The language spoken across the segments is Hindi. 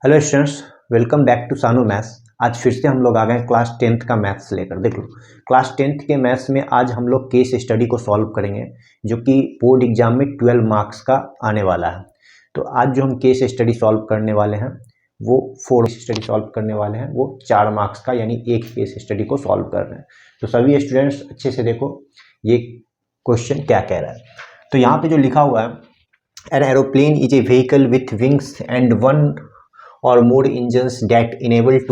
Hello students, welcome back to Sanu maths. आज फिर से हम लोग आ गए क्लास 10th का मैथ्स लेकर। देख लो, क्लास 10th के मैथ्स में आज हम लोग केस स्टडी को सॉल्व करेंगे, जो कि बोर्ड एग्जाम में 12 मार्क्स का आने वाला है। तो आज जो हम केस स्टडी सॉल्व करने वाले हैं वो 4 स्टडी सॉल्व करने वाले हैं, वो 4 मार्क्स का, यानी एक केस स्टडी को सॉल्व कर रहे हैं। तो सभी स्टूडेंट्स अच्छे से देखो ये क्वेश्चन क्या कह रहा है। तो यहाँ पे जो लिखा हुआ है, an aeroplane is a vehicle with wings and one or more engines that enable it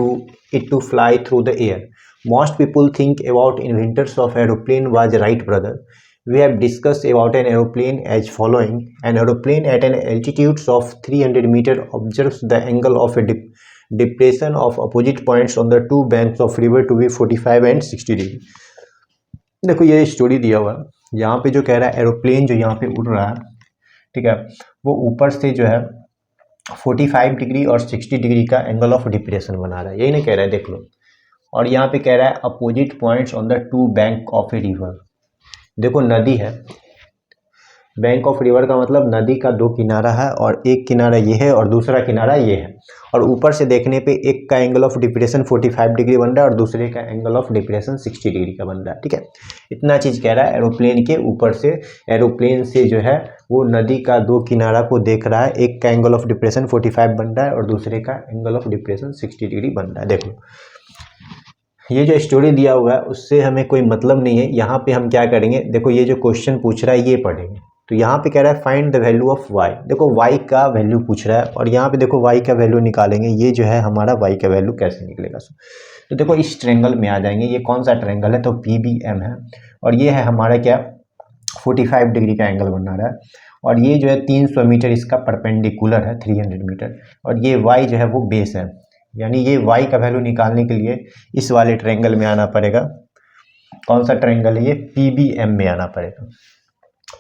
to fly through the air. Most people think about inventors of aeroplane was Wright brother. We have discussed about an aeroplane as following. An aeroplane at an altitude of 300 meter observes the angle of a depression of opposite points on the two banks of river to be 45 and 60 degree. देखो ये स्टोरी दिया हुआ है। यहाँ पे जो कह रहा है एरोप्लेन जो यहाँ पे उड़ रहा है, ठीक है, वो ऊपर से जो है 45 डिग्री और 60 डिग्री का एंगल ऑफ डिप्रेशन बना रहा है, यही नहीं कह रहा है, देख लो। और यहाँ पे कह रहा है opposite points on the two bank of a river. देखो नदी है, बैंक ऑफ रिवर का मतलब नदी का दो किनारा है, और एक किनारा ये है और दूसरा किनारा ये है, और ऊपर से देखने पे एक का एंगल ऑफ डिप्रेशन 45 डिग्री बन रहा है और दूसरे का एंगल ऑफ डिप्रेशन 60 डिग्री का बन रहा है, ठीक है। इतना चीज़ कह रहा है। एरोप्लेन के ऊपर से, एरोप्लेन से जो है वो नदी का दो किनारा को देख रहा है, एक का एंगल ऑफ डिप्रेशन 45 बन रहा है और दूसरे का एंगल ऑफ डिप्रेशन 60 डिग्री बन रहा है। देख लो, ये जो स्टोरी दिया हुआ है उससे हमें कोई मतलब नहीं है। यहाँ पे हम क्या करेंगे, देखो ये जो क्वेश्चन पूछ रहा है ये पढ़ेंगे। तो यहाँ पे कह रहा है find the value of Y. देखो वाई का वैल्यू पूछ रहा है, और यहाँ पे देखो वाई का वैल्यू निकालेंगे। ये जो है हमारा वाई का वैल्यू कैसे निकलेगा। तो देखो इस ट्रेंगल में आ जाएंगे। ये कौन सा ट्रेंगल है, तो PBM है, और ये है हमारा क्या, 45 डिग्री का एंगल बना रहा है, और ये जो है 300 मीटर इसका परपेंडिकुलर है, 300 मीटर, और ये वाई जो है वो बेस है। यानी ये वाई का वैल्यू निकालने के लिए इस वाले ट्रेंगल में आना पड़ेगा। कौन सा ट्रेंगल है ये, PBM में आना पड़ेगा।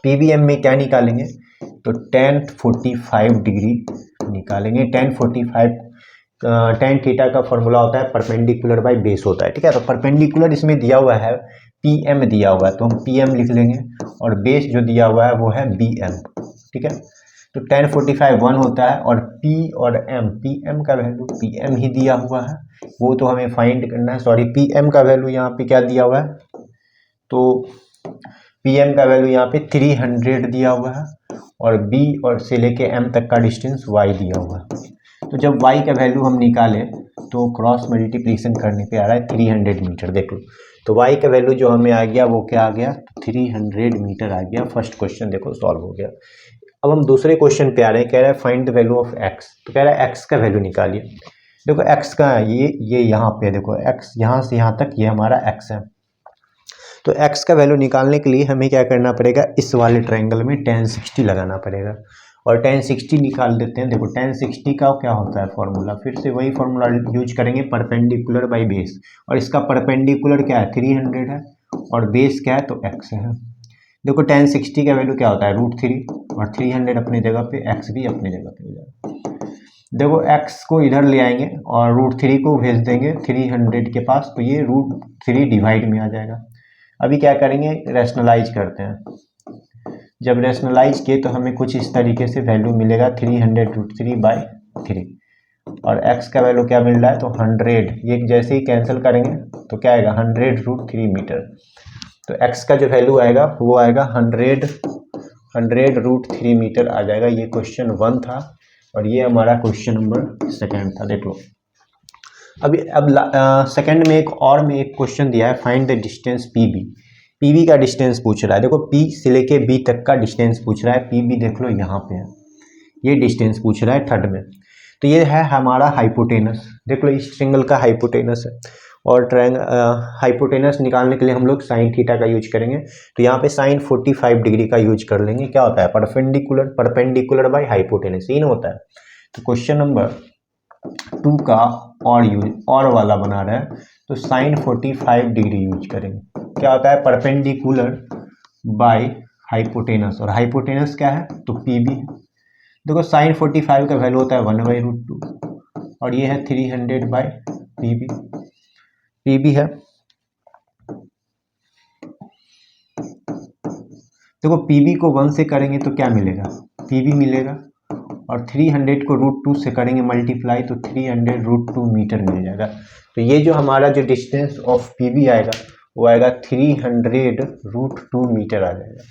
PBM में क्या निकालेंगे, तो tan 45 डिग्री निकालेंगे। tan थीटा का फॉर्मूला होता है परपेंडिकुलर बाय बेस होता है, ठीक है। तो परपेंडिकुलर इसमें दिया हुआ है, PM दिया हुआ है, तो हम PM लिख लेंगे, और बेस जो दिया हुआ है वो है BM, ठीक है। तो tan 45 1 होता है, और P और M, PM का वैल्यू PM ही दिया हुआ है, वो तो हमें फाइंड करना है। सॉरी, PM का वैल्यू यहाँ पे क्या दिया हुआ है, तो PM का वैल्यू यहाँ पे 300 दिया हुआ है, और B और से लेके M तक का डिस्टेंस Y दिया हुआ है। तो जब Y का वैल्यू हम निकालें तो क्रॉस मल्टीप्लिकेशन करने पे आ रहा है 300 मीटर। देखो तो Y का वैल्यू जो हमें आ गया वो क्या आ गया, 300 मीटर आ गया। फर्स्ट क्वेश्चन देखो सॉल्व हो गया। अब हम दूसरे क्वेश्चन पे आ रहे हैं। कह रहा है find the value of x। तो कह रहा है x का वैल्यू निकालिए। देखो x का ये यहाँ पे देखो, x यहाँ से यहाँ तक ये हमारा x है। तो x का वैल्यू निकालने के लिए हमें क्या करना पड़ेगा, इस वाले ट्रायंगल में tan 60 लगाना पड़ेगा, और tan 60 निकाल देते हैं। देखो tan 60 का क्या होता है फॉर्मूला, फिर से वही फॉर्मूला यूज करेंगे, परपेंडिकुलर बाई बेस। और इसका परपेंडिकुलर क्या है, 300 है, और बेस क्या है, तो x है। देखो tan 60 का वैल्यू क्या होता है, √3, और 300 अपनी जगह पे, x भी अपनी जगह पे हो जाएगा। देखो x को इधर ले आएंगे और √3 को भेज देंगे 300 के पास, तो ये √3 डिवाइड में आ जाएगा। अभी क्या करेंगे, रैशनलाइज करते हैं। जब रैशनलाइज किए तो हमें कुछ इस तरीके से वैल्यू मिलेगा 300√3/3, और x का वैल्यू क्या मिल रहा है, तो 100। ये जैसे ही कैंसिल करेंगे तो क्या आएगा, 100√3 मीटर। तो x का जो वैल्यू आएगा वो आएगा 100√3 मीटर आ जाएगा। ये क्वेश्चन 1 था, और ये हमारा क्वेश्चन नंबर 2 था। देख लो अभी, अब सेकंड में एक क्वेश्चन दिया है, फाइंड द डिस्टेंस PB का डिस्टेंस पूछ रहा है। देखो P से लेके B तक का डिस्टेंस पूछ रहा है। PB देख लो यहाँ पे है, ये डिस्टेंस पूछ रहा है थर्ड में। तो ये है हमारा हाइपोटेनस। देख लो इस ट्रायंगल का हाइपोटेनस है, और हाइपोटेनस निकालने के लिए हम लोग साइन थीटा का यूज करेंगे। तो यहाँ पे साइन 45 डिग्री का यूज कर लेंगे। क्या होता है, परपेंडिकुलर बाई हाइपोटेनस, ये होता है। तो क्वेश्चन नंबर 2 का और वाला बना रहा है, तो साइन 45 डिग्री यूज करेंगे। क्या होता है, परपेंडिकुलर बाय हाइपोटेनस, और हाइपोटेनस क्या है, तो PB। देखो साइन 45 का वैल्यू होता है 1/√2, और ये है 300/PB। PB है, देखो PB को 1 से करेंगे तो क्या मिलेगा, PB मिलेगा, और 300 को √2 से करेंगे मल्टीप्लाई तो 300 √2 मीटर मिल जाएगा। तो ये जो हमारा जो डिस्टेंस ऑफ पीबी आएगा वो आएगा 300 √2 मीटर आ जाएगा।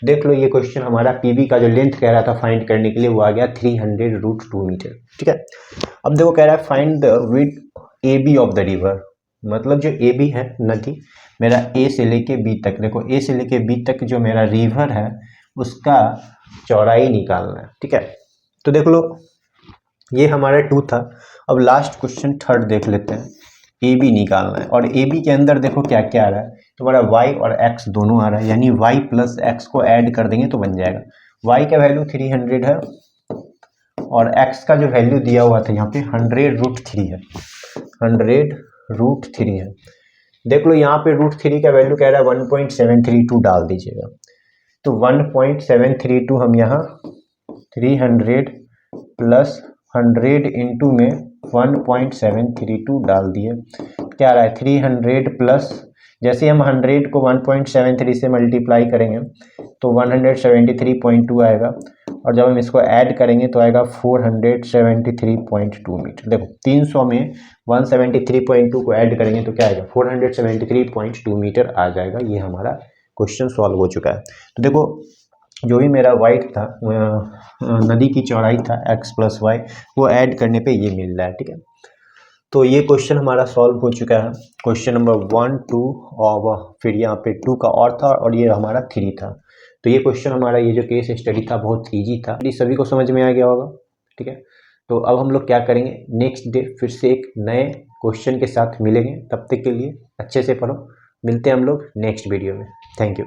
देख लो ये क्वेश्चन हमारा पीबी का जो लेंथ कह रहा था फाइंड करने के लिए वो आ गया 300 √2 मीटर। ठीक है, अब देखो कह रहा है find the width A B of the river, मतलब जो ए बी है नदी, मेरा ए से लेके बी तक, देखो ए से लेके बी तक जो मेरा रिवर है उसका चौड़ाई निकालना है। ठीक है, तो देख लो ये हमारा 2 था। अब लास्ट क्वेश्चन थर्ड देख लेते हैं, ए बी निकालना है और ए बी के अंदर देखो क्या क्या आ रहा है, तो हमारा y और x दोनों आ रहा है, यानी y प्लस एक्स को ऐड कर देंगे तो बन जाएगा। y का वैल्यू 300 है और x का जो वैल्यू दिया हुआ था यहाँ पे 100√3 है, 100√3 है। देख लो यहाँ पे √3 का वैल्यू कह रहा है 1.732 डाल दीजिएगा, तो 1.732 हम यहाँ 300 प्लस 100 इंटू में 1.732 डाल दिए, क्या आ रहा है 300 प्लस, जैसे हम 100 को 1.73 से मल्टीप्लाई करेंगे तो 173.2 आएगा और जब हम इसको ऐड करेंगे तो आएगा 473.2 मीटर। देखो 300 में 173.2 को ऐड करेंगे तो क्या आएगा 473.2 मीटर आ जाएगा। ये हमारा क्वेश्चन सॉल्व हो चुका है। तो देखो जो भी मेरा वाइट था नदी की चौड़ाई था x प्लस वाई, वो ऐड करने पे ये मिल रहा है। ठीक है, तो ये क्वेश्चन हमारा सॉल्व हो चुका है, क्वेश्चन नंबर 1, 2 और फिर यहाँ पे 2 का और था और ये हमारा 3 था। तो ये क्वेश्चन हमारा ये जो केस स्टडी था बहुत इजी था, ये सभी को समझ में आ गया होगा। ठीक है, तो अब हम लोग क्या करेंगे, नेक्स्ट डे फिर से एक नए क्वेश्चन के साथ मिलेंगे। तब तक के लिए अच्छे से पढ़ो, मिलते हैं हम लोग नेक्स्ट वीडियो में। Thank you.